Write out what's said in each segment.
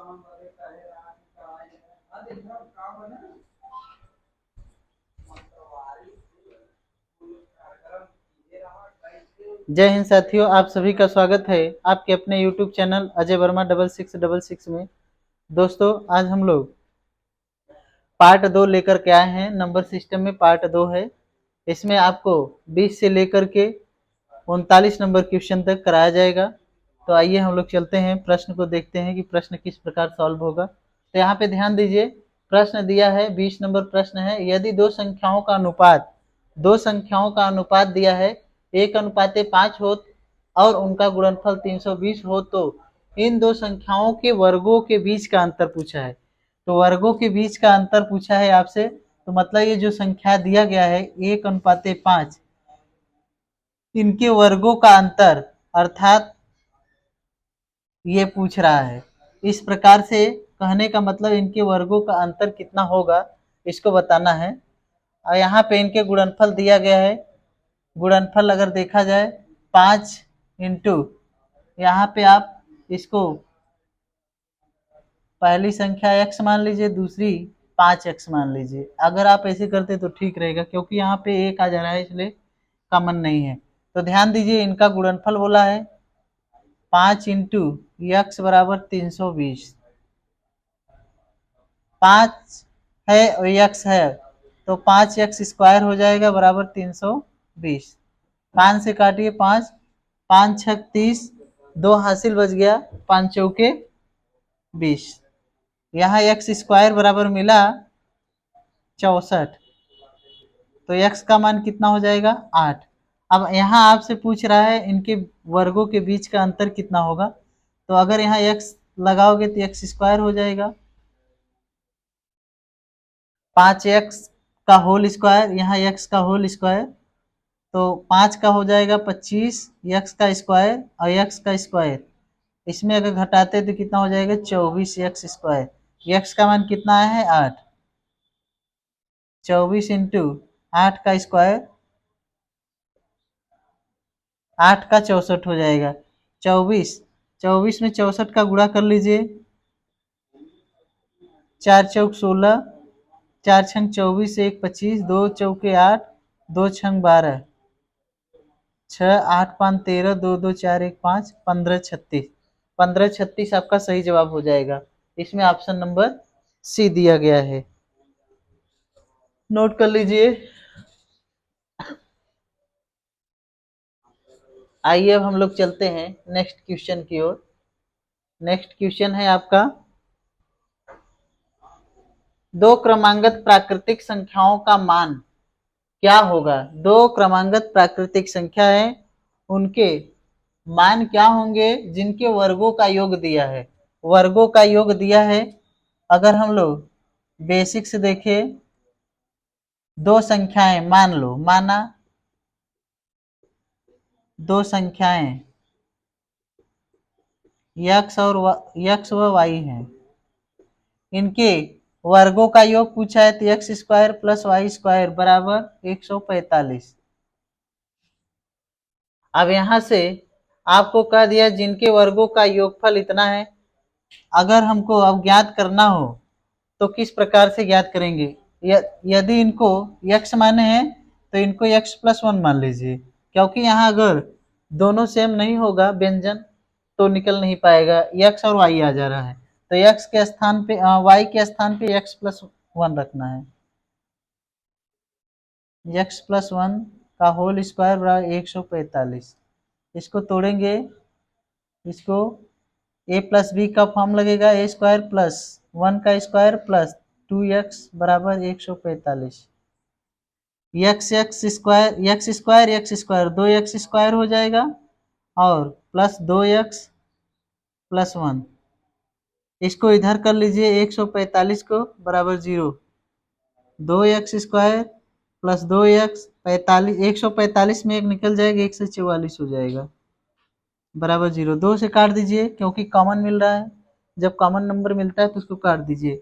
जय हिंद साथियों, आप सभी का स्वागत है आपके अपने YouTube चैनल अजय वर्मा 6666 में। दोस्तों, आज हम लोग पार्ट 2 लेकर के आए हैं। नंबर सिस्टम में पार्ट 2 है। इसमें आपको 20 से लेकर के 39 नंबर क्वेश्चन तक कराया जाएगा। तो आइए हम लोग चलते हैं, प्रश्न को देखते हैं कि प्रश्न किस प्रकार सॉल्व होगा। तो यहाँ पे ध्यान दीजिए, प्रश्न दिया है 20 नंबर प्रश्न है। यदि दो संख्याओं का अनुपात दिया है 1:5 हो और उनका गुणनफल 320 हो, तो इन दो संख्याओं के वर्गों के बीच का अंतर पूछा है। तो वर्गों के बीच का अंतर पूछा है आपसे, तो मतलब ये जो संख्या दिया गया है 1:5, इनके वर्गों का अंतर अर्थात ये पूछ रहा है। इस प्रकार से कहने का मतलब इनके वर्गों का अंतर कितना होगा, इसको बताना है। और यहाँ पे इनके गुणनफल दिया गया है। गुणनफल अगर देखा जाए 5 इंटू, यहाँ पे आप इसको पहली संख्या x मान लीजिए, दूसरी 5x मान लीजिए। अगर आप ऐसे करते तो ठीक रहेगा, क्योंकि यहाँ पे 1 आ जा रहा है, इसलिए कॉमन नहीं है। तो ध्यान दीजिए, इनका गुणनफल बोला है 5 इंटू x बराबर 320। 5 है और x है, तो 5x स्क्वायर हो जाएगा बराबर 320। 5 से काटिए 5, 5 छक 30, 2 हासिल बच गया, 5 चौके 20। यहाँ x स्क्वायर बराबर मिला 64, तो x का मान कितना हो जाएगा 8। अब यहाँ आपसे पूछ रहा है इनके वर्गों के बीच का अंतर कितना होगा। तो अगर यहाँ x लगाओगे तो x स्क्वायर हो जाएगा, 5x का होल स्क्वायर, यहाँ x का होल स्क्वायर, तो 5 का हो जाएगा 25, x का स्क्वायर और x का स्क्वायर, इसमें अगर घटाते तो कितना हो जाएगा 24x स्क्वायर। x का मान कितना है 8, 24 इंटू 8 का स्क्वायर, 8 का 64 हो जाएगा। 24 में 64 का गुणा कर लीजिए, 4 चौक 16, 4 छंग 24, 1 25, 2 चौके 8, 2 छंग 12, 6 8 5 13, 2 2 4 1 5, 15 36। 15 36 आपका सही जवाब हो जाएगा। इसमें ऑप्शन नंबर सी दिया गया है, नोट कर लीजिए। आइए अब हम लोग चलते हैं नेक्स्ट क्वेश्चन की ओर। नेक्स्ट क्वेश्चन है आपका, दो क्रमांगत प्राकृतिक संख्याओं का मान क्या होगा। दो क्रमांगत प्राकृतिक संख्या है, उनके मान क्या होंगे जिनके वर्गों का योग दिया है। वर्गों का योग दिया है, अगर हम लोग बेसिक से देखें, दो संख्याएं मान लो, माना दो संख्याएं x और x व y हैं, इनके वर्गों का योग पूछा है, तो x square plus y square बराबर 145। अब यहां से आपको कह दिया जिनके वर्गों का योगफल इतना है। अगर हमको अब ज्ञात करना हो तो किस प्रकार से ज्ञात करेंगे। यदि इनको x माने हैं तो इनको x प्लस 1 मान लीजिए, क्योंकि यहाँ अगर दोनों सेम नहीं होगा व्यंजन तो निकल नहीं पाएगा, x और y आ जा रहा है, तो x के स्थान पे y के स्थान पे x प्लस 1 रखना है। x प्लस 1 का होल स्क्वायर बराबर 145। इसको तोड़ेंगे, इसको a प्लस बी का फॉर्म लगेगा, ए स्क्वायर प्लस 1 का स्क्वायर प्लस 2x बराबर 145। एक्स स्क्वायर 2x स्क्वायर हो जाएगा और प्लस 2x प्लस 1, इसको इधर कर लीजिए, 145 को बराबर 0, 2x स्क्वायर प्लस 2x 45, 145 में एक निकल जाएगा, 144 हो जाएगा बराबर 0। 2 से काट दीजिए क्योंकि कॉमन मिल रहा है, जब कॉमन नंबर मिलता है तो उसको काट दीजिए।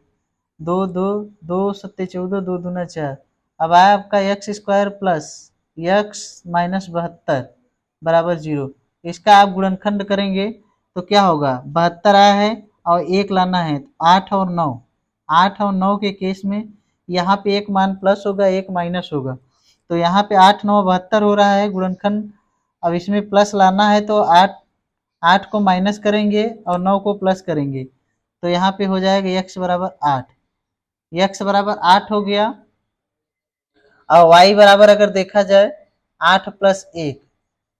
2 2 2 सत्ते 14, 2 दूना 4। अब आया आपका x square plus x minus 72 बराबर 0। इसका आप गुणनखंड करेंगे तो क्या होगा, 72 आया है और 1 लाना है, तो 8 और 9, 8 और 9 के केस में यहाँ पे एक मान प्लस होगा, एक माइनस होगा। तो यहाँ पे 8 9 72 हो रहा है गुणनखंड। अब इसमें प्लस लाना है तो 8 8 को माइनस करेंगे और 9 को प्लस करेंगे, तो यहाँ पे हो जाएगा x बराबर 8। x बराबर 8 हो गया। और y बराबर अगर देखा जाए 8 प्लस 1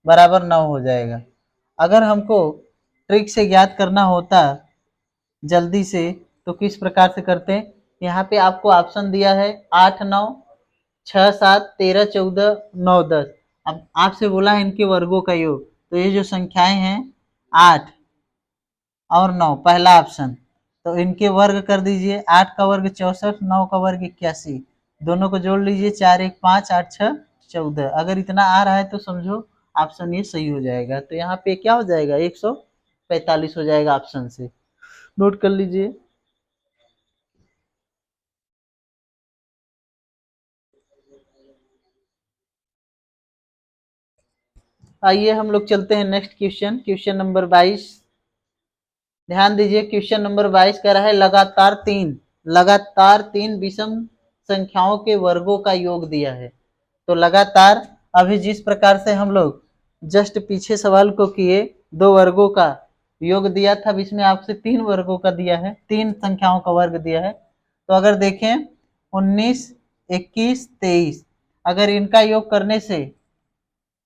बराबर 9 हो जाएगा। अगर हमको ट्रिक से ज्ञात करना होता जल्दी से तो किस प्रकार से करते हैं। यहाँ पे आपको ऑप्शन दिया है 8 9 6 7 13 14 9 10। अब आपसे बोला है इनके वर्गों का योग, तो ये जो संख्याएं हैं 8 और 9 पहला ऑप्शन, तो इनके वर्ग कर दीजिए। 8 का वर्ग 64, 9 का वर्ग 81, दोनों को जोड़ लीजिए, 4 1 5 8 6 14। अगर इतना आ रहा है तो समझो ऑप्शन ये सही हो जाएगा। तो यहाँ पे क्या हो जाएगा 145 हो जाएगा ऑप्शन से, नोट कर लीजिए। आइए हम लोग चलते हैं नेक्स्ट क्वेश्चन, क्वेश्चन नंबर 22। ध्यान दीजिए क्वेश्चन नंबर 22 कह रहा है लगातार तीन विषम संख्याओं के वर्गों का योग दिया है। तो लगातार अभी जिस प्रकार से हम लोग जस्ट पीछे सवाल को किए, दो वर्गों का योग दिया था, अब इसमें आपसे तीन वर्गों का दिया है, तीन संख्याओं का वर्ग दिया है। तो अगर देखें 19 21 23, अगर इनका योग करने से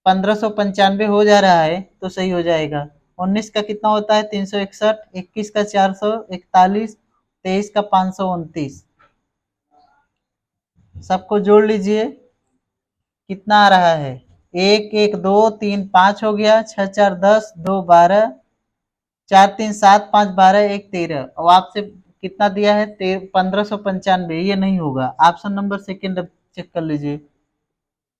1595 हो जा रहा है तो सही हो जाएगा। 19 का कितना होता है 361, 21 का 441, 23 का 529। सबको जोड़ लीजिए, कितना आ रहा है 1 1 2 3 5 हो गया, 6 4 10, 2 12, 4 3 7 5 12 1 13। और आपसे कितना दिया है 1595, ये नहीं होगा। ऑप्शन नंबर सेकेंड चेक कर लीजिए,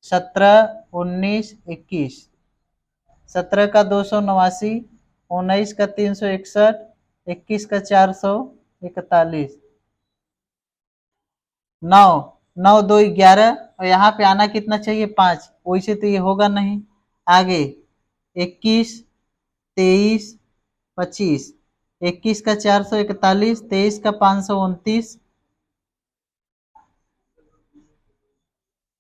17 19 21। 17 का 289, 19 का 361, 21 का 441, 9 9 2 11। और यहाँ पे आना कितना चाहिए 5, वैसे तो ये होगा नहीं। आगे 21 23 25, 21 का 441, 23 का 529,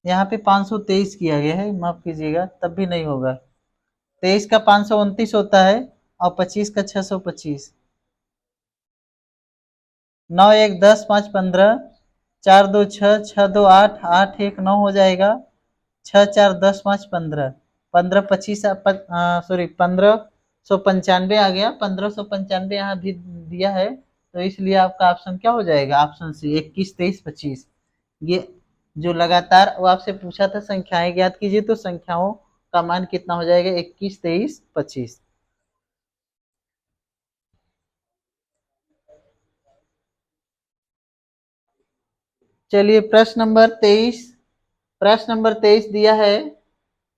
यहाँ पे 523 किया गया है, माफ कीजिएगा, तब भी नहीं होगा। 23 का 529 होता है और 25 का 625। 9 1 10 5 15, 4 2 6, 6 2 8, 8 1 9 हो जाएगा, 6 4 10 5 15, 15 25 सॉरी 1595 आ गया। 1595 यहाँ भी दिया है, तो इसलिए आपका ऑप्शन क्या हो जाएगा, ऑप्शन सी 21 23 25। ये जो लगातार वो आपसे पूछा था संख्याएं ज्ञात कीजिए, तो संख्याओं का मान कितना हो जाएगा 21 23 25। चलिए प्रश्न नंबर 23। प्रश्न नंबर 23 दिया है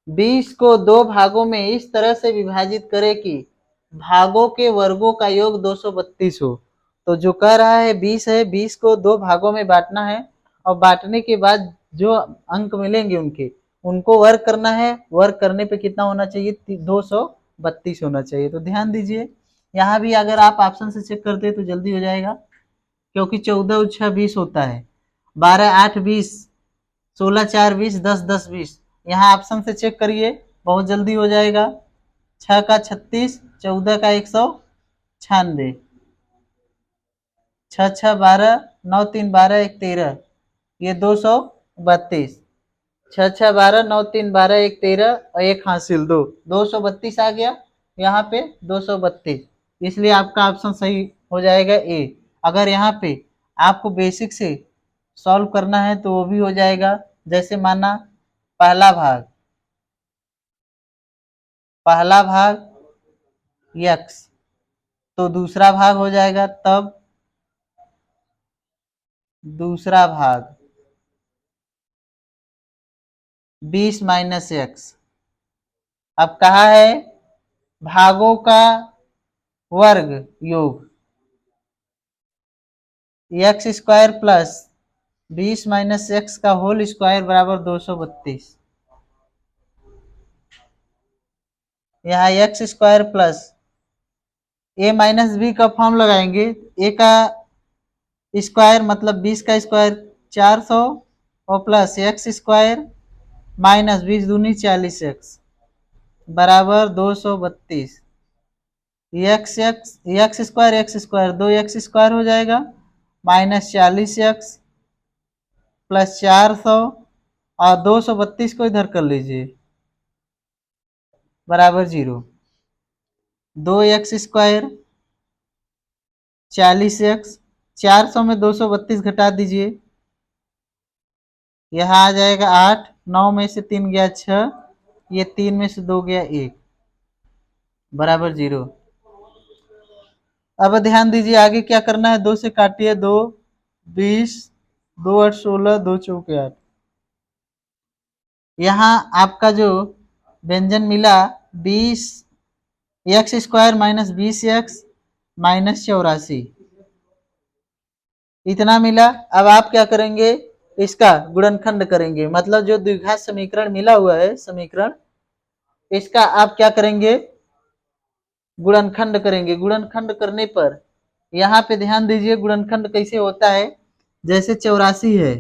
20 को दो भागों में इस तरह से विभाजित करें कि भागों के वर्गों का योग 232 हो। तो जो कह रहा है 20 है, 20 को दो भागों में बांटना है और बांटने के बाद जो अंक मिलेंगे उनको वर्ग करना है। वर्ग करने पे कितना होना चाहिए 232 होना चाहिए। तो ध्यान दीजिए, यहाँ भी अगर आप ऑप्शन से चेक करते तो जल्दी हो जाएगा, क्योंकि 14 और 6 20 होता है, 12 8 20, 16 4 20, 10 10 20। यहाँ ऑप्शन से चेक करिए, बहुत जल्दी हो जाएगा। 6 का 36, 14 का 196, 6 6 12, 9 3 12 1 13, ये 232। 6 6 12, 9 3 12 1 13 और एक हासिल 2, 232 आ गया यहाँ पे 232। इसलिए आपका ऑप्शन सही हो जाएगा ए। अगर यहाँ पे आपको बेसिक से सॉल्व करना है तो वो भी हो जाएगा। जैसे माना पहला भाग यक्स, तो दूसरा भाग हो जाएगा तब दूसरा भाग 20 माइनस एक्स। अब कहा है भागों का वर्ग योग x square plus 20 minus x का होल स्क्वायर बराबर 232। यहाँ एक्स स्क्वायर प्लस ए माइनस बी का फॉर्म लगाएंगे। ए का स्क्वायर मतलब 20 का स्क्वायर 400 और प्लस एक्स स्क्वायर माइनस 20 दूनी 40x बराबर 232। एक्स स्क्वायर 2x स्क्वायर हो जाएगा माइनस 40x प्लस 400 और 232 को इधर कर लीजिए बराबर 0। 2x स्क्वायर 40x 400 में 232 घटा दीजिए, यहाँ आ जाएगा 8, 9 में से 3 गया 6, ये 3 में से 2 गया 1 बराबर 0। अब ध्यान दीजिए आगे क्या करना है, 2 से काटिए 2 20 2 8 16 2 चौके 8। यहाँ आपका जो व्यंजन मिला 20 x square minus 20x minus 84 इतना मिला। अब आप क्या करेंगे, इसका गुणनखंड करेंगे, मतलब जो द्विघात समीकरण मिला हुआ है समीकरण, इसका आप क्या करेंगे गुणनखंड करेंगे। गुणनखंड करने पर यहाँ पे ध्यान दीजिए गुणनखंड कैसे होता है। जैसे 84 है,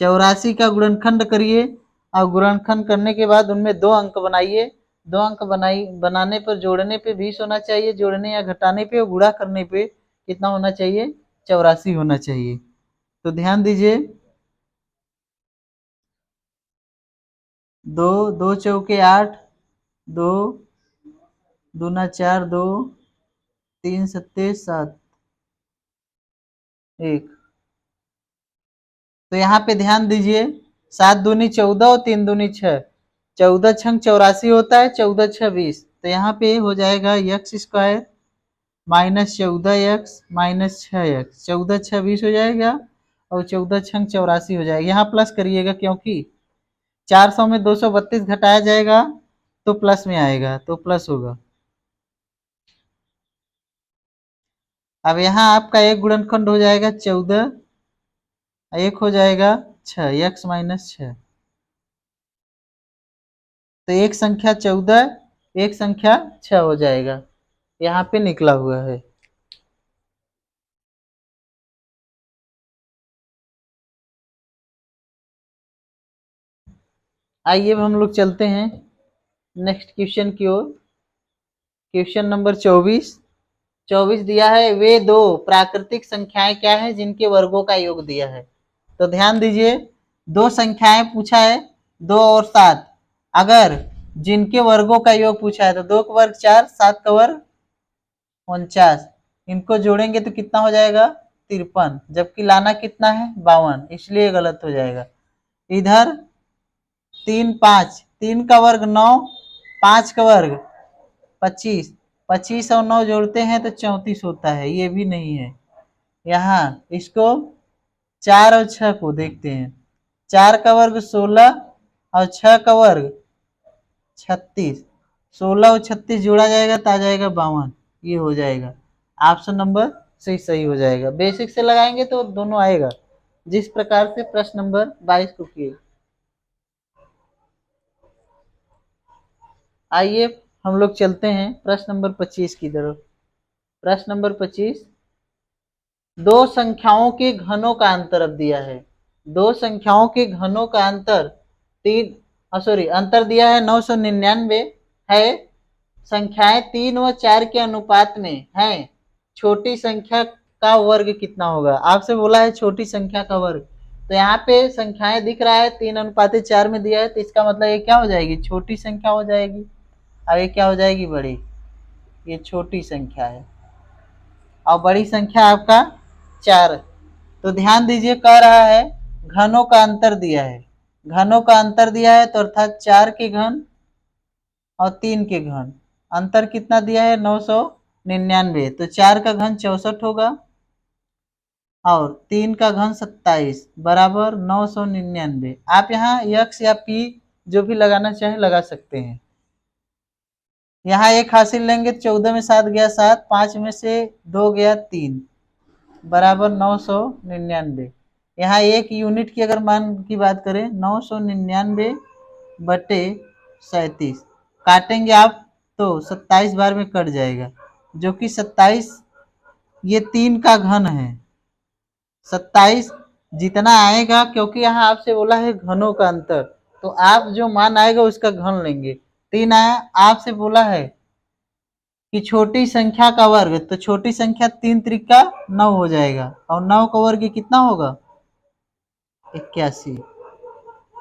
84 का गुणनखंड करिए और गुणनखंड करने के बाद उनमें 2 अंक बनाइए। 2 अंक बनाने पर जोड़ने पे 20 होना चाहिए, जोड़ने या घटाने पे और गुणा करने पे कितना होना चाहिए 84 होना चाहिए। तो ध्यान दीजिए 2 2 चौके 8 2 दूना 4 2 3 सत्ते 7 1। तो यहाँ पे ध्यान दीजिए 7 दूनी 14 और 3 दूनी 6, 14 छंग 84 होता है, 14 6 20। तो यहाँ पे हो जाएगा x square minus 14x minus 6x, 14 6 20 हो जाएगा और 14 छंग 84 हो जाएगा। यहाँ प्लस करिएगा क्योंकि 400 में 232 घटाया जाएगा तो प्लस में आएगा, तो प्लस होगा। अब यहाँ आपका एक गुणनखंड हो जाएगा 14, एक हो जाएगा 6 x माइनस 6। तो एक संख्या 14 एक संख्या 6 हो जाएगा, यहाँ पे निकला हुआ है। आइए अब हम लोग चलते हैं नेक्स्ट क्वेश्चन की ओर। क्वेश्चन नंबर 24 दिया है, वे दो प्राकृतिक संख्याएं क्या है जिनके वर्गों का योग दिया है। तो ध्यान दीजिए दो संख्याएं पूछा है 2 और 7, अगर जिनके वर्गों का योग पूछा है तो 2 का वर्ग 4 7 का वर्ग 49, इनको जोड़ेंगे तो कितना हो जाएगा 53, जबकि लाना कितना है 52, इसलिए गलत हो जाएगा। इधर 3 5, 3 का वर्ग 9 5 का वर्ग 25, 25 और 9 जोड़ते हैं तो 34 होता है, ये भी नहीं है। यहाँ इसको 4 और 6 को देखते हैं, 4 का वर्ग 16 और 6 का वर्ग 36, 16 और 36 जोड़ा जाएगा तो आ जाएगा 52, ये हो जाएगा ऑप्शन नंबर सही हो जाएगा। बेसिक से लगाएंगे तो दोनों आएगा, जिस प्रकार से प्रश्न नंबर 22 को किए। आइए हम लोग चलते हैं प्रश्न नंबर 25 की तरफ। प्रश्न नंबर 25, दो संख्याओं के घनों का अंतर अब दिया है। दो संख्याओं के घनों का अंतर अंतर दिया है 999 है। संख्याएं 3 व 4 के अनुपात में है, छोटी संख्या का वर्ग कितना होगा। आपसे बोला है छोटी संख्या का वर्ग, तो यहाँ पे संख्याएं दिख रहा है 3:4 में दिया है, तो इसका मतलब ये क्या हो जाएगी छोटी संख्या हो जाएगी। अब ये क्या हो जाएगी बड़ी, ये छोटी संख्या है और बड़ी संख्या आपका 4। तो ध्यान दीजिए कह रहा है घनों का अंतर दिया है, घनों का अंतर दिया है तो अर्थात 4 के घन और 3 के घन, अंतर कितना दिया है 999, तो 4 का घन 64 होगा और 3 का घन 27 बराबर 999। आप यहाँ यक्स या पी जो भी लगाना चाहे लगा सकते हैं। यहाँ एक हासिल लेंगे तो 14 में 7 गया 7, 5 में से 2 गया 3 बराबर 999। यहाँ एक यूनिट की अगर मान की बात करें 999 बटे 37, काटेंगे आप तो 27 बार में कट जाएगा, जो कि 27, ये 3 का घन है। 27 जितना आएगा, क्योंकि यहाँ आपसे बोला है घनों का अंतर, तो आप जो मान आएगा उसका घन लेंगे। 3 आया, आपसे बोला है कि छोटी संख्या का वर्ग, तो छोटी संख्या 3 त्रिका 9 हो जाएगा, और 9 का वर्ग कितना होगा? 81।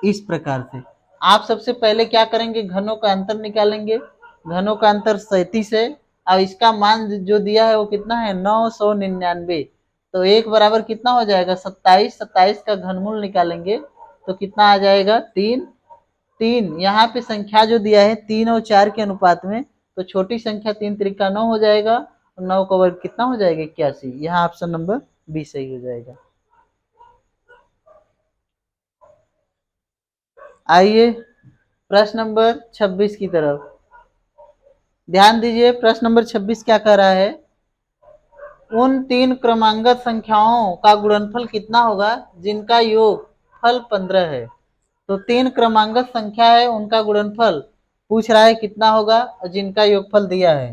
इस प्रकार से आप सबसे पहले क्या करेंगे, घनों का अंतर निकालेंगे। घनों का अंतर 37 है, और इसका मान जो दिया है वो कितना है? 999। तो एक बराबर कितना हो जाएगा? 27। 27 का घनमूल निकालेंगे तो कितना आ जाएगा? 3। 3 यहाँ पे संख्या जो दिया है 3 और 4 के अनुपात में, तो छोटी संख्या 3 त्रिका 9 हो जाएगा, और 9 का वर्ग कितना हो जाएगा? 81। यहाँ ऑप्शन नंबर बी सही हो जाएगा। आइए प्रश्न नंबर 26 की तरफ ध्यान दीजिए। प्रश्न नंबर 26 क्या कह रहा है? उन 3 क्रमांगत संख्याओं का गुणनफल कितना होगा जिनका योग फल 15 है। तो 3 क्रमांगत संख्या है, उनका गुणनफल पूछ रहा है कितना होगा, और जिनका योगफल दिया है।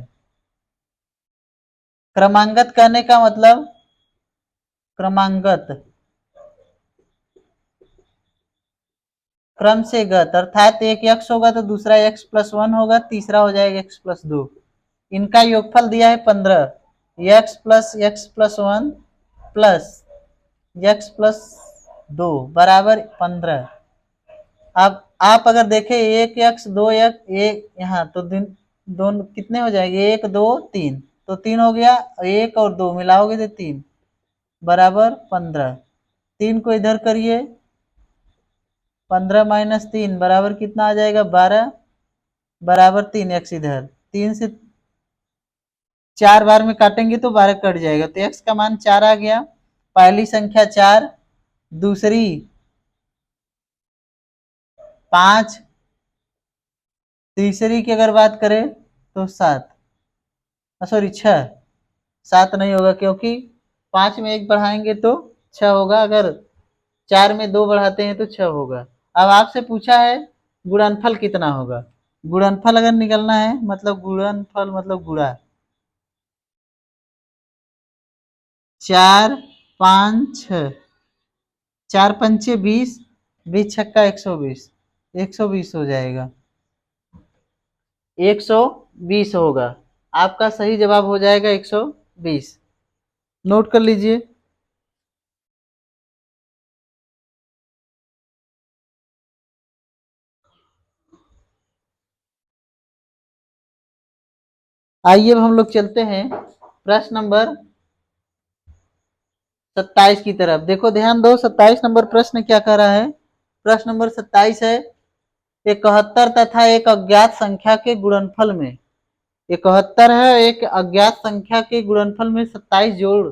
क्रमांगत कहने का मतलब, क्रमांगत क्रम से गत, अर्थात एक x होगा तो दूसरा x+1 होगा, तीसरा हो जाएगा x+2। इनका योगफल दिया है 15, x+1 प्लस x+2 बराबर 15। अब आप अगर देखें 1x 2x, एक यहाँ तो दोनों कितने हो जाएंगे? 1 2 3, तो 3 हो गया, 1 और 2 मिलाओगे तो 3 बराबर 15। 3 को इधर करिए, 15 - 3 बराबर कितना आ जाएगा? 12 बराबर 3x इधर, 3 से 4 बार में काटेंगे तो 12 कट जाएगा, तो x का मान 4 आ गया। पहली संख्या 4, दूसरी 5, तीसरी की अगर बात करें तो 7, सॉरी 6। 7 नहीं होगा, क्योंकि 5 में 1 बढ़ाएंगे तो 6 होगा, अगर 4 में 2 बढ़ाते हैं तो 6 होगा। अब आपसे पूछा है गुणनफल कितना होगा। गुणनफल अगर निकलना है, मतलब गुणनफल मतलब गुणा, 4 5 6, 4 पंचे 20, 20 छक्का 120, 120 हो जाएगा, 120 होगा। आपका सही जवाब हो जाएगा 120। नोट कर लीजिए। आइए अब हम लोग चलते हैं प्रश्न नंबर 27 की तरफ। देखो ध्यान दो, 27 नंबर प्रश्न क्या कर रहा है? प्रश्न नंबर 27 है, 71 तथा एक अज्ञात संख्या के गुणनफल में, 71 है, एक अज्ञात संख्या के गुणनफल में 27 जोड़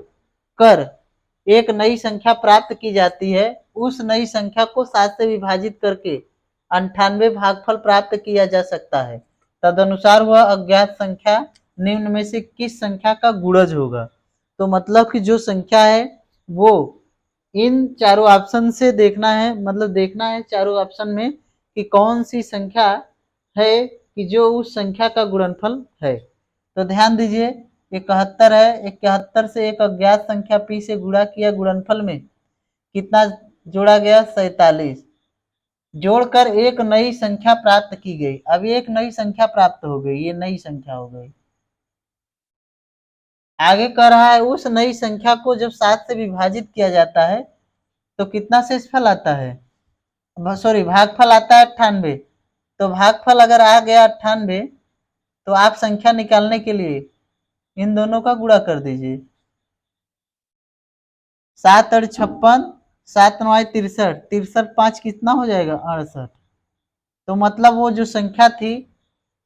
कर एक नई संख्या प्राप्त की जाती है। उस नई संख्या को 7 से विभाजित करके 98 भागफल प्राप्त किया जा सकता है। तदनुसार वह अज्ञात संख्या निम्न में से किस संख्या का गुणज होगा? तो मतलब कि जो संख्या है वो इन चारों ऑप्शन से देखना है, मतलब देखना है चारों ऑप्शन में कि कौन सी संख्या है कि जो उस संख्या का गुणनफल है। तो ध्यान दीजिए, 71 है, 71 से एक अज्ञात संख्या p से गुणा किया, गुणनफल में कितना जोड़ा गया? 47। जोड़कर एक नई संख्या प्राप्त की गई। अब एक नई संख्या प्राप्त हो गई, ये नई संख्या हो गई। आगे कह रहा है उस नई संख्या को जब 7 से विभाजित किया जाता है तो कितना शेषफल आता है? सॉरी, भागफल आता है 98। तो भागफल अगर आ गया 98, तो आप संख्या निकालने के लिए इन दोनों का गुणा कर दीजिए। 7 और 56, 7 9 63, 63 5 कितना हो जाएगा? 68। तो मतलब वो जो संख्या थी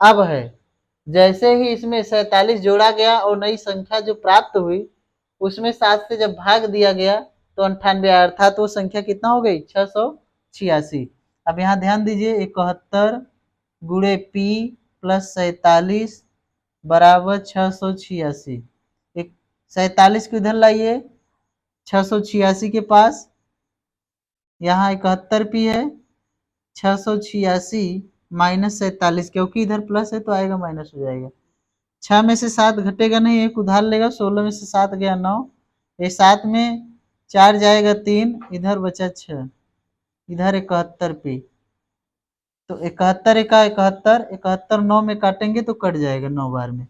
अब है, जैसे ही इसमें 47 जोड़ा गया और नई संख्या जो प्राप्त हुई उसमें 7 से जब भाग दिया गया तो 98, अर्थात वो संख्या कितना हो गई? 686। अब यहाँ ध्यान दीजिए, 71 गुणे पी प्लस 47 बराबर 686। एक 47 को इधर लाइए 686 के पास, यहाँ 71 पी है, 686 - 47, क्योंकि इधर प्लस है तो आएगा माइनस हो जाएगा, 6 में से 7 घटेगा नहीं, एक उधार लेगा, 16 में से 7 गया 9, ये 7 में 4 जाएगा 3, इधर बचा 6, इधर 71 पी। तो 71 एका 71, 71 9 में काटेंगे तो कट जाएगा 9 बार में,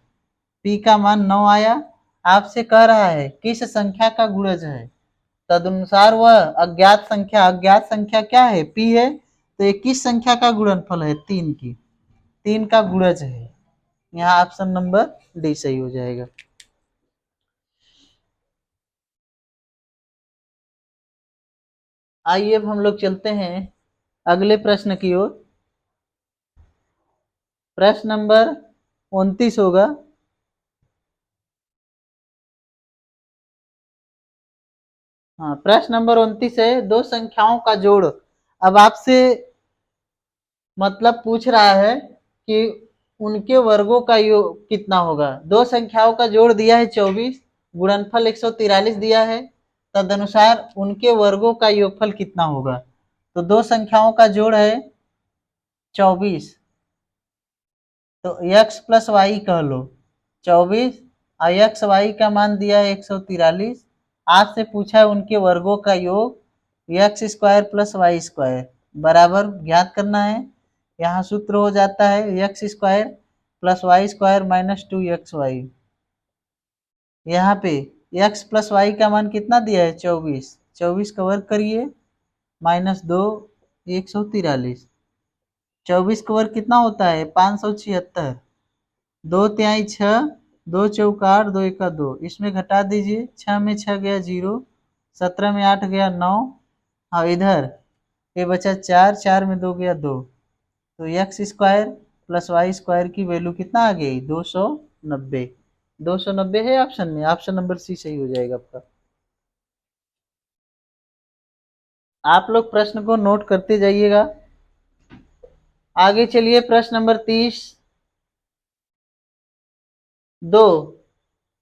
पी का मान 9 आया। आपसे कह रहा है किस संख्या का गुणज है, तदनुसार वह अज्ञात संख्या क्या है, पी है, तो ये किस संख्या का गुणनफल है, 3 की, 3 का गुणज है। यहाँ ऑप्शन नंबर डी सही हो जाएगा। आइए अब हम लोग चलते हैं अगले प्रश्न की ओर। प्रश्न नंबर 29 होगा। हाँ, प्रश्न नंबर 29 है, दो संख्याओं का जोड़। अब आपसे मतलब पूछ रहा है कि उनके वर्गों का योग कितना होगा। दो संख्याओं का जोड़ दिया है 24, गुणनफल 143 दिया है, तदनुसार उनके वर्गों का योगफल कितना होगा। तो दो संख्याओं का जोड़ है 24, तो x प्लस वाई कह लो 24, और एक्स वाई का मान दिया है 143। आपसे पूछा है उनके वर्गों का योग x square plus y square बराबर ज्ञात करना है। यहाँ सूत्र हो जाता है x square plus y square minus 2xy। यहाँ पे x प्लस वाई का मान कितना दिया है 24, 24 का वर्ग करिए माइनस 2 143, 24 का वर्ग कितना होता है 576, 2 तिहाई 6, 2 चौका 8, 2 एका 2, इसमें घटा दीजिए, 6 में 6 गया 0, 17 में 8 गया 9, हाँ इधर ये बचा 4, 4 में 2 गया 2, तो x square plus y square की वैल्यू कितना आ गई 290। 290 है ऑप्शन में, ऑप्शन नंबर सी सही हो जाएगा आपका। आप लोग प्रश्न को नोट करते जाइएगा। आगे चलिए प्रश्न नंबर 30। दो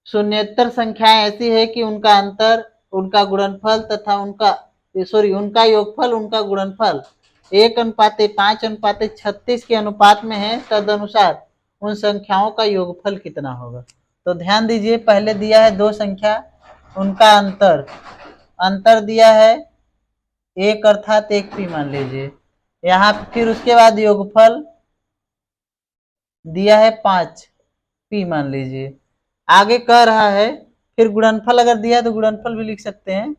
शून्येतर संख्याएं ऐसी है कि उनका अंतर, उनका गुणनफल तथा उनका योगफल, उनका गुणनफल 1:5:36 के अनुपात में है, तदनुसार उन संख्याओं का योगफल कितना होगा। तो ध्यान दीजिए, पहले दिया है दो संख्या, उनका अंतर, अंतर दिया है 1 अर्थात 1 पी मान लीजिए। यहाँ फिर उसके बाद योगफल दिया है 5 पी मान लीजिए। आगे कह रहा है फिर गुणनफल अगर दिया है तो गुणनफल भी लिख सकते हैं,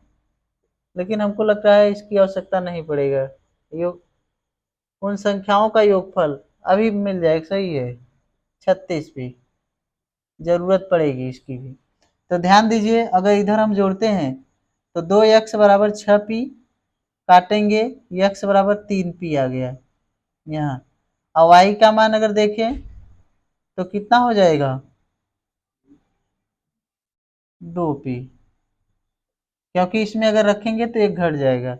लेकिन हमको लगता है इसकी आवश्यकता नहीं पड़ेगा। योग उन संख्याओं का योगफल अभी मिल जाएगा, सही है 36 पी, जरूरत पड़ेगी इसकी भी। तो ध्यान दीजिए, अगर इधर हम जोड़ते हैं तो 2x बराबर 6 पी, काटेंगे x बराबर 3 पी आ गया यहाँ। और y का मान अगर देखें तो कितना हो जाएगा 2 पी, क्योंकि इसमें अगर रखेंगे तो एक घट जाएगा।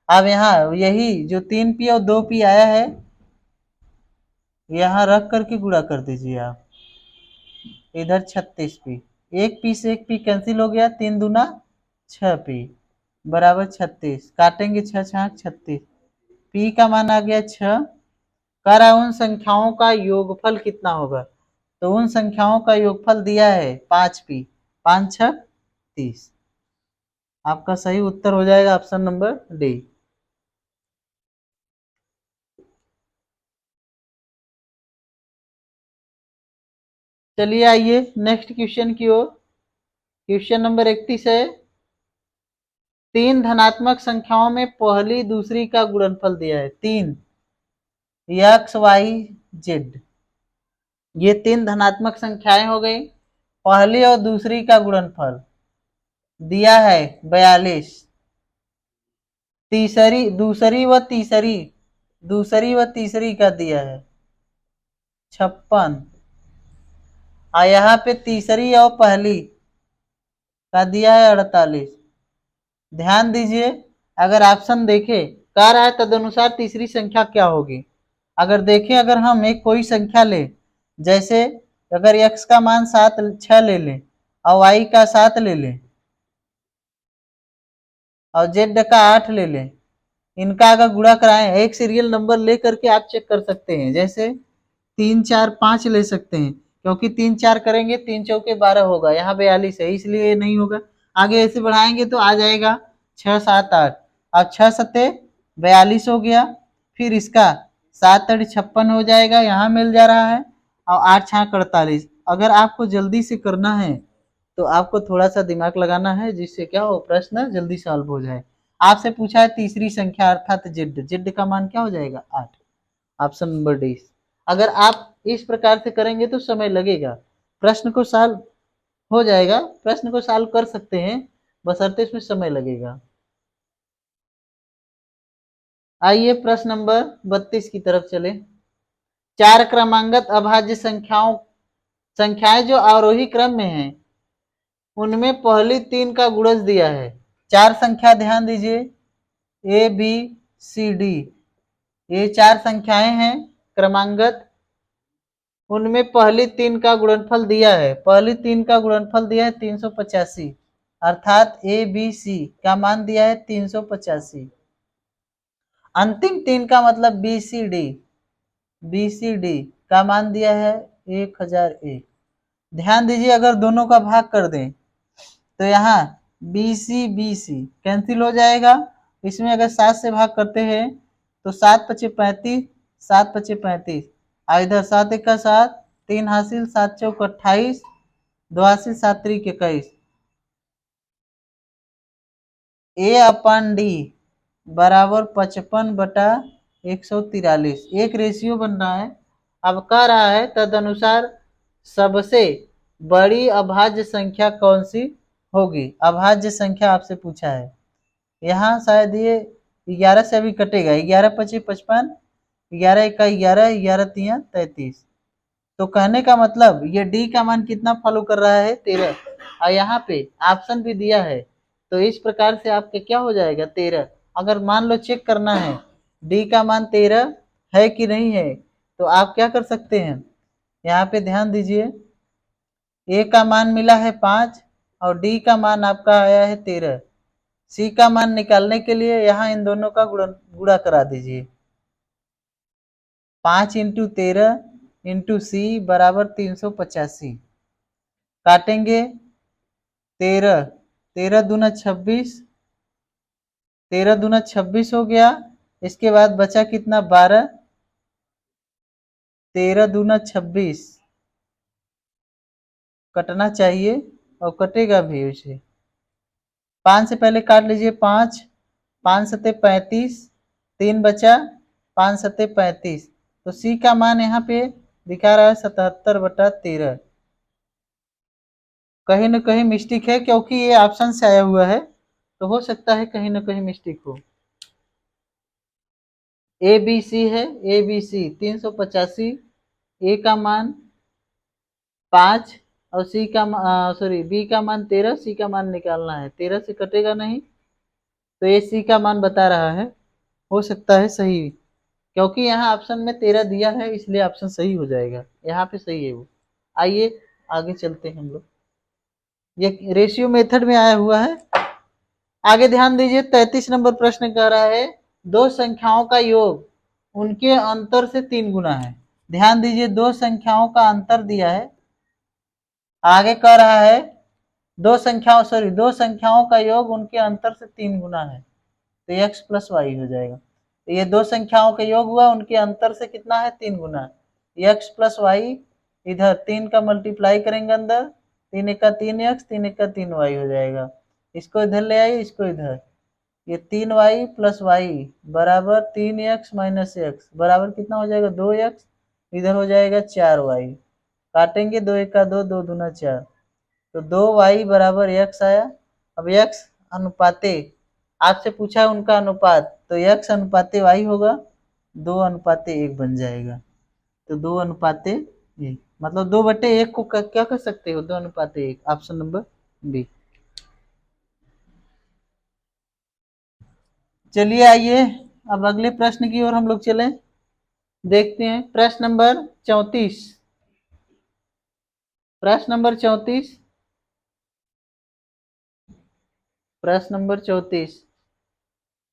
अब यहाँ यही जो 3 पी और 2 पी आया है, यहाँ रख करके गुणा कर दीजिए आप, इधर 36 पी, एक पी से एक पी कैंसिल हो गया, 3 दूना 6 पी बराबर 36, काटेंगे 6 छाक 36, पी का मान आ गया 6। कह रहा उन संख्याओं का योगफल कितना होगा। तो उन संख्याओं का योगफल दिया है 5 पी, 5 छक 30। आपका सही उत्तर हो जाएगा ऑप्शन नंबर डी। चलिए आइए नेक्स्ट क्वेश्चन की ओर। क्वेश्चन नंबर 31 है, तीन धनात्मक संख्याओं में पहली दूसरी का गुणनफल दिया है, तीन एक्स वाई जेड, ये तीन धनात्मक संख्याएं हो गई, पहली और दूसरी का गुणनफल दिया है 42, दूसरी व तीसरी का दिया है 56, और यहाँ पे तीसरी और पहली का दिया है 48। ध्यान दीजिए, अगर ऑप्शन देखे कह रहा है तदनुसार तीसरी संख्या क्या होगी। अगर देखें, अगर हम एक कोई संख्या ले, जैसे अगर x का मान 6 ले लें और y का 7 ले लें और z का 8 ले लें, इनका अगर गुणा कराएं, एक सीरियल नंबर ले करके आप चेक कर सकते हैं, जैसे 3 4 5 ले सकते हैं, क्योंकि 3 4 करेंगे, 3 चौके 12 होगा, यहाँ 42 है इसलिए नहीं होगा। आगे ऐसे बढ़ाएंगे तो आ जाएगा 6 7 8। अब 6 सत्ते 42 हो गया, फिर इसका 7 8 56 हो जाएगा, यहाँ मिल जा रहा है, और 8 6 48। अगर आपको जल्दी से करना है तो आपको थोड़ा सा दिमाग लगाना है, जिससे क्या हो प्रश्न जल्दी सॉल्व हो जाए। आपसे पूछा है तीसरी संख्या अर्थात जिड, जिड का मान क्या हो जाएगा 8, ऑप्शन नंबर डी। अगर आप इस प्रकार से करेंगे तो समय लगेगा, प्रश्न को सॉल्व हो जाएगा, प्रश्न को सॉल्व कर सकते हैं, बशर्ते इसमें समय लगेगा। आइए प्रश्न नंबर 32 की तरफ चले। चार क्रमांगत अभाज्य संख्याएं जो आरोही क्रम में हैं, उनमें पहली तीन का गुणज दिया है। चार संख्या ध्यान दीजिए, ए बी सी डी, ये चार संख्याएं हैं क्रमांगत, उनमें पहली तीन का गुणनफल दिया है। पहली तीन का गुणनफल दिया है 385, अर्थात ए बी सी का मान दिया है 385। अंतिम तीन का मतलब B C D, B C D का मान दिया है 1001। ध्यान दीजिए, अगर दोनों का भाग कर दें तो यहाँ बी सी कैंसिल हो जाएगा। इसमें अगर 7 से भाग करते हैं तो 7 पचे 35, 7 पचे 35, इधर 7 एक का 7, 3 हासिल, 7 चौक 28, 2 हासिल, 7 त्रिक 21। ए अपन डी बराबर 55/143, एक रेशियो बन रहा है। अब कह रहा है तदनुसार सबसे बड़ी अभाज्य संख्या कौन सी होगी। अभाज्य संख्या आपसे पूछा है, यहाँ शायद ये 11 से अभी कटेगा, 11 पचे 55, 11 एक का 11, 11 तिया 33। तो कहने का मतलब ये डी का मान कितना फॉलो कर रहा है 13, और यहाँ पे ऑप्शन भी दिया है, तो इस प्रकार से आपके क्या हो जाएगा 13। अगर मान लो चेक करना है डी का मान 13 है कि नहीं है, तो आप क्या कर सकते हैं, यहाँ पे ध्यान दीजिए, ए का मान मिला है 5 और डी का मान आपका आया है 13। सी का मान निकालने के लिए यहाँ इन दोनों का गुणा करा दीजिए, 5 इंटू 13 इंटू सी बराबर 385। काटेंगे 13, 13 दूना 26, 13 दूना 26 हो गया। इसके बाद बचा कितना 12, 13 दूना 26 कटना चाहिए और कटेगा भी उसे। 5 से पहले काट लीजिए 5, 5 सत्ते 35, 3 बचा, 5 सत्ते 35। तो सी का मान यहाँ पे दिखा रहा है 77/13। कहीं न कहीं मिस्टेक है, क्योंकि ये ऑप्शन से आया हुआ है, तो हो सकता है कहीं न कहीं मिस्टेक हो। ए बी सी है, ए बी सी 385, ए का मान 5 और सी का सॉरी बी का मान 13, सी का मान निकालना है, 13 से कटेगा नहीं, तो ये सी का मान बता रहा है, हो सकता है सही, क्योंकि यहाँ ऑप्शन में 13 दिया है इसलिए ऑप्शन सही हो जाएगा, यहाँ पे सही है वो। आइए आगे चलते हैं हम लोग, ये रेशियो मेथड में आया हुआ है। आगे ध्यान दीजिए, 33 नंबर प्रश्न कह रहा है दो संख्याओं का योग उनके अंतर से 3 गुना है। ध्यान दीजिए, दो संख्याओं का अंतर दिया है, आगे कह रहा है दो संख्याओं का योग उनके अंतर से 3 गुना है, तो x प्लस वाई हो जाएगा। तो ये दो संख्याओं का योग हुआ, उनके अंतर से कितना है 3 गुना, x प्लस वाई, इधर 3 का मल्टीप्लाई करेंगे अंदर, 3 एक का 3x, 3 एक का 3y हो जाएगा। इसको इधर ले आइए, इसको इधर, ये 3y प्लस वाई बराबर 3x माइनस एक्स बराबर कितना हो जाएगा 2x, इधर हो जाएगा 4y। काटेंगे 2 एक का 2, 2 दूना 4, तो 2y बराबर x आया। अब x अनुपाते, आपसे पूछा है उनका अनुपात, तो x अनुपाते y होगा, 2:1 बन जाएगा। तो 2:1 मतलब 2/1 को क्या कर सकते हो 2:1, ऑप्शन नंबर बी। चलिए आइए अब अगले प्रश्न की ओर हम लोग चलें, देखते हैं प्रश्न नंबर 34। प्रश्न नंबर 34, प्रश्न नंबर 34,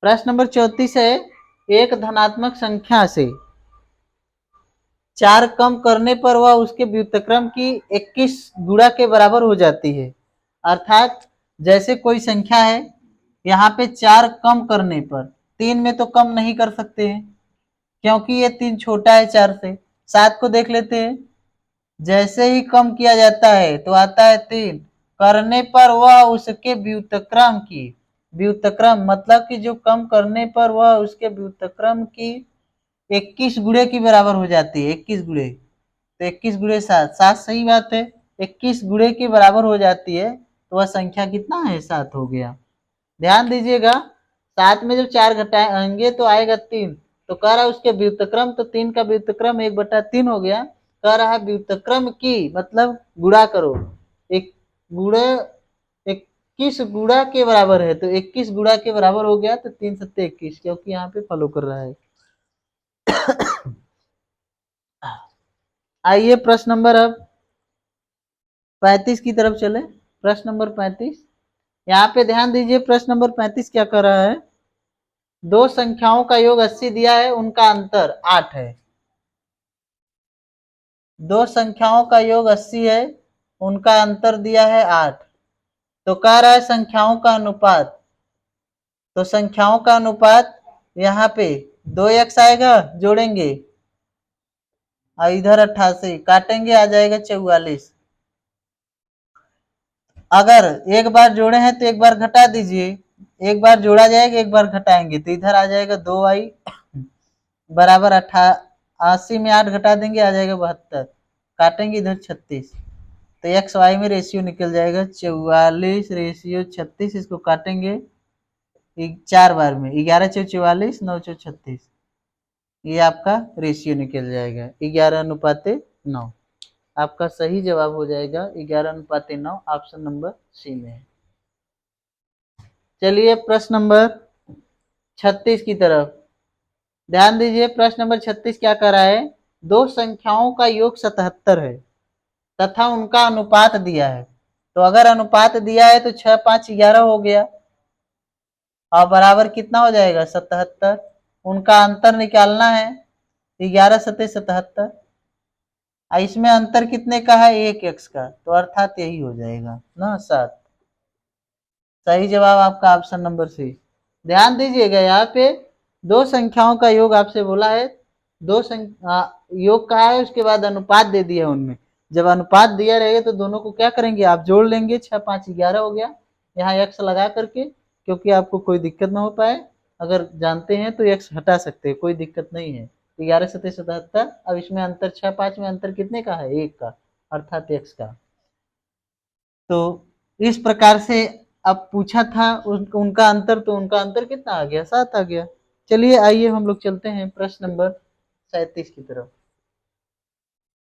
प्रश्न नंबर 34 है, एक धनात्मक संख्या से 4 कम करने पर वह उसके व्युत्क्रम की 21 गुणा के बराबर हो जाती है। अर्थात जैसे कोई संख्या है, यहाँ पे 4 कम करने पर, 3 में तो कम नहीं कर सकते हैं क्योंकि ये 3 छोटा है 4 से। 7 को देख लेते हैं, जैसे ही कम किया जाता है तो आता है 3, करने पर वह उसके व्युत्क्रम की, व्युत्क्रम मतलब कि जो कम करने पर वह उसके व्युत्क्रम की 21 गुणे की बराबर हो जाती है। 21 गुणे, तो 21 गुणे 7, 7 सही बात है, 21 गुणे के बराबर हो जाती है, तो वह संख्या कितना है, 7 हो गया। ध्यान दीजिएगा, 7 में जब 4 घटाएंगे तो आएगा 3, तो कह रहा है उसके व्युत्क्रम, तो 3 का व्युत्क्रम 1/3 हो गया। कह रहा है व्युत्क्रम की मतलब गुणा करो, एक गुणे 21 गुणा के बराबर है, तो 21 गुणा के बराबर हो गया, तो 3 सत्ते 21, क्योंकि यहाँ पे फॉलो कर रहा है। आइए प्रश्न नंबर अब 35 की तरफ चले। प्रश्न नंबर 35, यहाँ पे ध्यान दीजिए, प्रश्न नंबर 35 क्या कर रहा है, दो संख्याओं का योग 80 दिया है, उनका अंतर 8 है। दो संख्याओं का योग 80 है, उनका अंतर दिया है 8, तो कह रहा है संख्याओं का अनुपात, तो संख्याओं का अनुपात यहाँ पे 2x आएगा, जोड़ेंगे और इधर 88 काटेंगे, आ जाएगा 44। अगर एक बार जोड़े हैं तो एक बार घटा दीजिए, एक बार जोड़ा जाएगा एक बार घटाएंगे, तो इधर आ जाएगा 2y बराबर 80 में 8 घटा देंगे, आ जाएगा 72, काटेंगे इधर 36, तो एक्स वाई में रेशियो निकल जाएगा 44 रेशियो 36, इसको काटेंगे 4 बार में, 11 चौ 44, 9 चौ 36, ये आपका रेशियो निकल जाएगा 11:9। आपका सही जवाब हो जाएगा 11:9, ऑप्शन नंबर सी में है। चलिए प्रश्न नंबर 36 की तरफ ध्यान दीजिए। प्रश्न नंबर 36 क्या कर रहा है, दो संख्याओं का योग 77 है तथा उनका अनुपात दिया है, तो अगर अनुपात दिया है तो 6 5 11 हो गया, और बराबर कितना हो जाएगा 77, उनका अंतर निकालना है, 11 सत्ते 77, इसमें अंतर कितने का है, 1x का, तो अर्थात यही हो जाएगा ना 7। सही जवाब आपका ऑप्शन नंबर सी। ध्यान दीजिएगा, यहाँ पे दो संख्याओं का योग आपसे बोला है, दो योग का है, उसके बाद अनुपात दे दिया उनमें, जब अनुपात दिया रहेगा तो दोनों को क्या करेंगे, आप जोड़ लेंगे, 6 5 11 हो गया, यहाँ x लगा करके, क्योंकि आपको कोई दिक्कत ना हो पाए, अगर जानते हैं तो x हटा सकते हैं, कोई दिक्कत नहीं है। 11 सत्ते 77, अब इसमें अंतर 6 5 में अंतर कितने का है, 1 का, अर्थात x का। तो इस प्रकार से अब पूछा था उनका अंतर, तो उनका अंतर कितना आ गया, 7 आ गया। चलिए आइए हम लोग चलते हैं प्रश्न नंबर 37 की तरफ।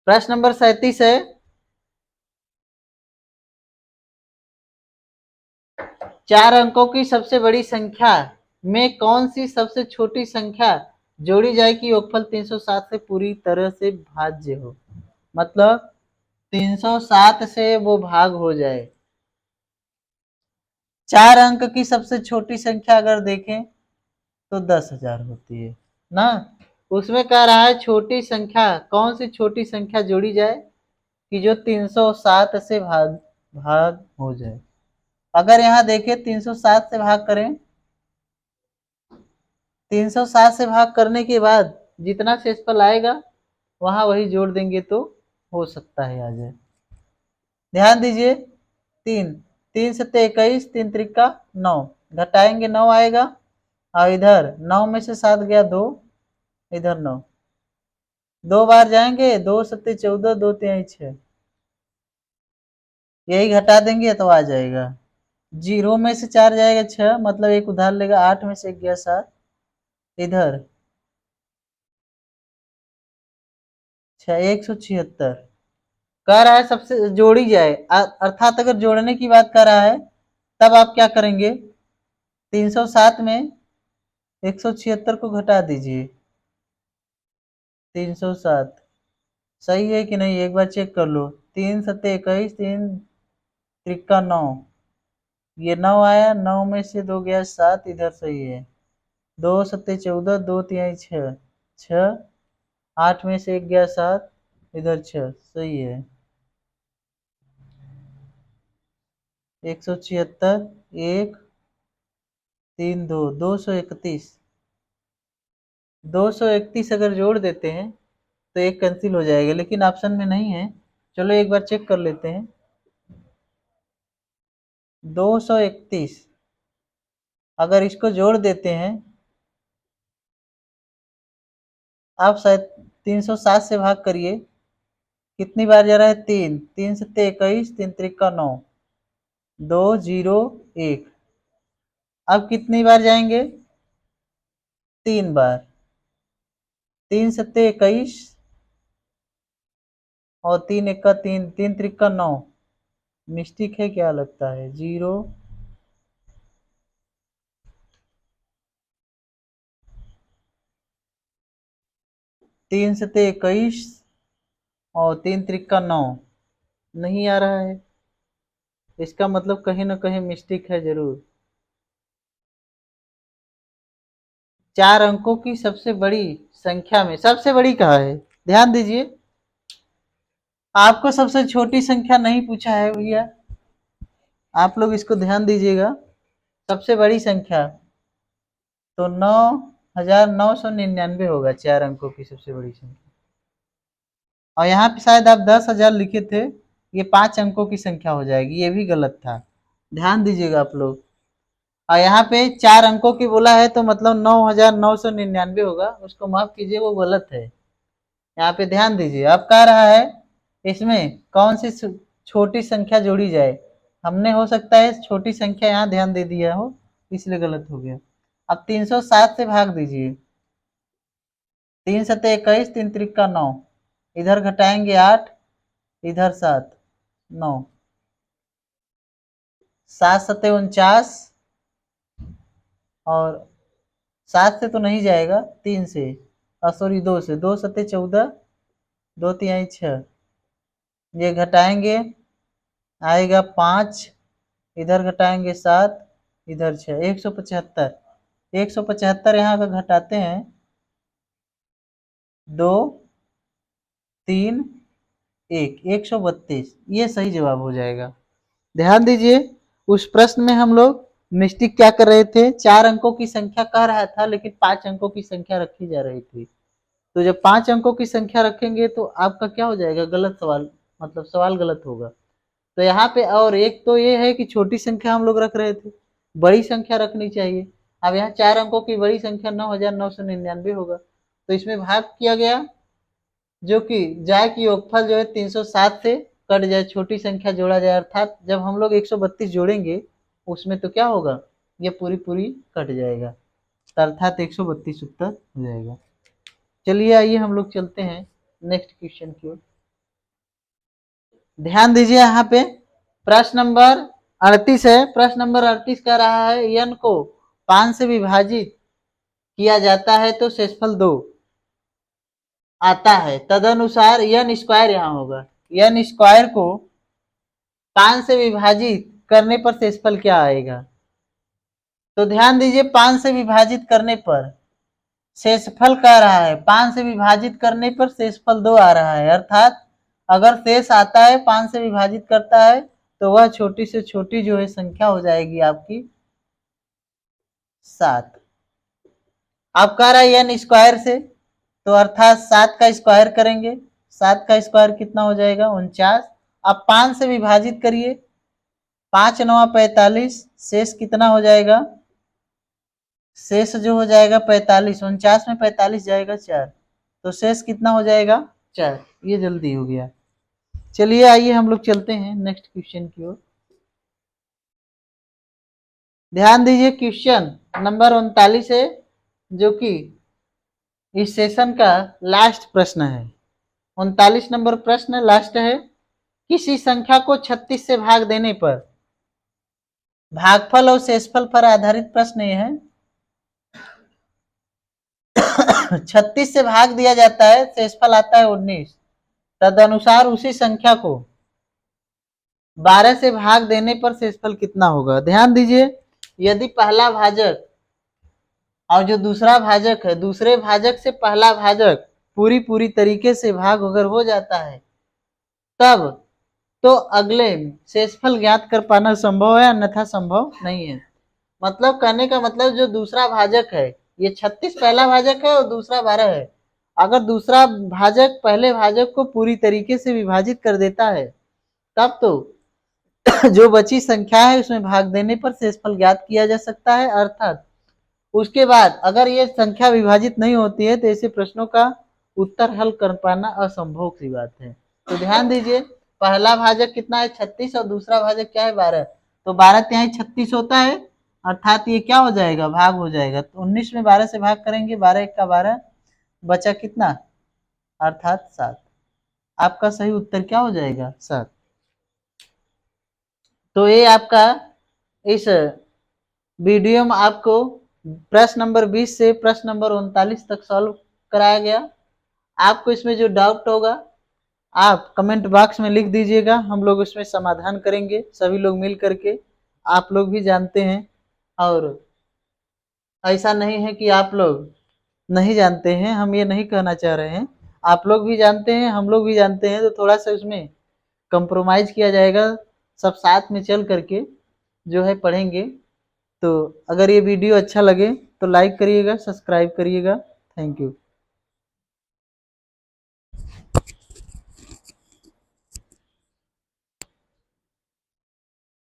प्रश्न नंबर 37 है, चार अंकों की सबसे बड़ी संख्या में कौन सी सबसे छोटी संख्या जोड़ी जाए कि योगफल 307 से पूरी तरह से भाज्य हो, मतलब 307 से वो भाग हो जाए। चार अंक की सबसे छोटी संख्या अगर देखें तो 10,000 होती है ना, उसमें कह रहा है छोटी संख्या, कौन सी छोटी संख्या जोड़ी जाए कि जो 307 से भाग भाग हो जाए। अगर यहाँ देखें 307 से भाग करें, 307 से भाग करने के बाद जितना शेषफल आएगा वहां वही जोड़ देंगे तो हो सकता है आ जाए। ध्यान दीजिए, 3 3 सत्ते 21, 3 त्रिका 9, घटाएंगे 9 आएगा, और इधर 9 में से 7 गया 2, इधर 9, 2 बार जाएंगे, 2 सत्ते 14, 2 तिहाई 6, यही घटा देंगे तो आ जाएगा। 0 में से 4 जाएगा 6, मतलब एक उधार लेगा, 8 में से 1 गया 7, इधर 6 176, कह रहा है सबसे जोड़ी जाए, अर्थात अगर जोड़ने की बात कर रहा है तब आप क्या करेंगे, 307 में 176 को घटा दीजिए, 307 सही है कि नहीं एक बार चेक कर लो, 3 सत्ते 21, 3 त्रिका 9, ये 9 आया, 9 में से 2 गया 7, इधर सही है, 2 सत्ते 14, 2 तिहाई 6, 6 8 में से 1 गया 7, इधर 6, सही है। 176, 1 3 2 231। 231 अगर जोड़ देते हैं तो एक कैंसिल हो जाएगा, लेकिन ऑप्शन में नहीं है। चलो एक बार चेक कर लेते हैं। 231 अगर इसको जोड़ देते हैं, आप शायद 307 से भाग करिए, कितनी बार जा रहा है? 3 3 सत्ते 21, 3 त्रिका 9, 2 0 1। अब कितनी बार जाएंगे? 3 बार। 3 सत्ते 21 और 3 एक का 3, 3 त्रिका 9। मिस्टेक है क्या लगता है? 0 3 सत्ते 21 और 3 त्रिका 9 नहीं आ रहा है। इसका मतलब कहीं ना कहीं मिस्टेक है जरूर। 4 अंकों की सबसे बड़ी संख्या में सबसे बड़ी कहाँ है? ध्यान दीजिए, आपको सबसे छोटी संख्या नहीं पूछा है भैया, आप लोग इसको ध्यान दीजिएगा। सबसे बड़ी संख्या तो 9,999 होगा, 4 अंकों की सबसे बड़ी संख्या। और यहाँ पे शायद आप 10,000 लिखे थे, ये 5 अंकों की संख्या हो जाएगी, ये भी गलत था, ध्यान दीजिएगा आप लोग। और यहाँ पे 4 अंकों की बोला है तो मतलब 9,999 होगा, उसको माफ कीजिए, वो गलत है। यहाँ पे ध्यान दीजिए, अब कह रहा है इसमें कौन सी छोटी संख्या जोड़ी जाए। हमने हो सकता है छोटी संख्या यहाँ ध्यान दे दिया हो, इसलिए गलत हो गया। अब 307 से भाग दीजिए। 3 सत्ते 21, 3 त्रिका 9, इधर घटाएंगे 8, इधर 7, 9, 7 सत्ते 49, और 7 से तो नहीं जाएगा, 3 से, सॉरी 2 से, 2 सत्ते 14, 2 तिहाई 6, ये घटाएंगे आएगा 5, इधर घटाएंगे 7, इधर 6, 175। 175 यहाँ का घटाते हैं, 2 3 1, 132, ये सही जवाब हो जाएगा। ध्यान दीजिए, उस प्रश्न में हम लोग मिस्टेक क्या कर रहे थे? 4 अंकों की संख्या कह रहा था, लेकिन 5 अंकों की संख्या रखी जा रही थी। तो जब 5 अंकों की संख्या रखेंगे तो आपका क्या हो जाएगा? गलत सवाल, मतलब सवाल गलत होगा। तो यहाँ पे और एक तो ये है कि छोटी संख्या हम लोग रख रहे थे, बड़ी संख्या रखनी चाहिए। अब यहाँ 4 अंकों की बड़ी संख्या 9,999 होगा, तो इसमें भाग किया गया, जो कि जाए की योगफल जो है 307 से कट जाए, छोटी संख्या जोड़ा जाए, अर्थात जब हम लोग 132 जोड़ेंगे उसमें तो क्या होगा? ये पूरी पूरी कट जाएगा, तो अर्थात 132 उत्तर हो जाएगा। चलिए आइए हम लोग चलते हैं नेक्स्ट क्वेश्चन की ओर। ध्यान दीजिए, यहाँ पे प्रश्न नंबर 38 है। प्रश्न नंबर 38 कह रहा है n को 5 से विभाजित किया जाता है तो शेषफल 2 आता है, तदनुसार n स्क्वायर यहाँ होगा। n स्क्वायर को 5 से विभाजित करने पर शेषफल क्या आएगा? तो ध्यान दीजिए, 5 से विभाजित करने पर शेषफल कह रहा है, 5 से विभाजित करने पर शेषफल 2 आ रहा है, अर्थात अगर शेष आता है 5 से विभाजित करता है तो वह छोटी से छोटी जो है संख्या हो जाएगी आपकी 7। अब कह रहा है n स्क्वायर से, तो अर्थात 7 का स्क्वायर करेंगे, 7 का स्क्वायर कितना हो जाएगा? 49। अब 5 से विभाजित करिए, 5 9 45, शेष कितना हो जाएगा? शेष जो हो जाएगा 45, 49 में 45 जाएगा 4, तो शेष कितना हो जाएगा? 4। ये जल्दी हो गया। चलिए आइए हम लोग चलते हैं नेक्स्ट क्वेश्चन की ओर। ध्यान दीजिए, क्वेश्चन नंबर 39 है, जो कि इस सेशन का लास्ट प्रश्न है। 39 नंबर प्रश्न लास्ट है। किसी संख्या को 36 से भाग देने पर भागफल और शेषफल पर आधारित प्रश्न ये है। 36 से भाग दिया जाता है, शेषफल आता है 19, तदनुसार उसी संख्या को 12 से भाग देने पर शेषफल कितना होगा? ध्यान दीजिए, यदि पहला भाजक और जो दूसरा भाजक है, दूसरे भाजक से पहला भाजक पूरी तरीके से भाग अगर हो जाता है तब तो अगले शेषफल ज्ञात कर पाना संभव है, अन्यथा संभव नहीं है। मतलब कहने का मतलब जो दूसरा भाजक है, ये 36 पहला भाजक है और दूसरा 12 है। अगर दूसरा भाजक पहले भाजक को पूरी तरीके से विभाजित कर देता है तब तो जो बची संख्या है उसमें भाग देने पर शेषफल ज्ञात किया जा सकता है। अर्थात उसके बाद अगर ये संख्या विभाजित नहीं होती है तो ऐसे प्रश्नों का उत्तर हल कर पाना असंभव सी बात है। तो ध्यान दीजिए, पहला भाजक कितना है 36 और दूसरा भाजक क्या है 12। तो 12 तिहाई 36 होता है, अर्थात ये क्या हो जाएगा, भाग हो जाएगा। तो 19 में 12 से भाग करेंगे, 12 एक का 12, बचा कितना, अर्थात 7। आपका सही उत्तर क्या हो जाएगा, 7। तो ये आपका इस वीडियो में आपको प्रश्न नंबर 20 से प्रश्न नंबर 39 तक सॉल्व कराया गया। आपको इसमें जो डाउट होगा आप कमेंट बॉक्स में लिख दीजिएगा, हम लोग उसमें समाधान करेंगे सभी लोग मिल करके। आप लोग भी जानते हैं और ऐसा नहीं है कि आप लोग नहीं जानते हैं, हम ये नहीं कहना चाह रहे हैं। आप लोग भी जानते हैं, हम लोग भी जानते हैं, तो थोड़ा सा उसमें कंप्रोमाइज किया जाएगा, सब साथ में चल करके जो है पढ़ेंगे। तो अगर ये वीडियो अच्छा लगे तो लाइक करिएगा, सब्सक्राइब करिएगा। Thank you.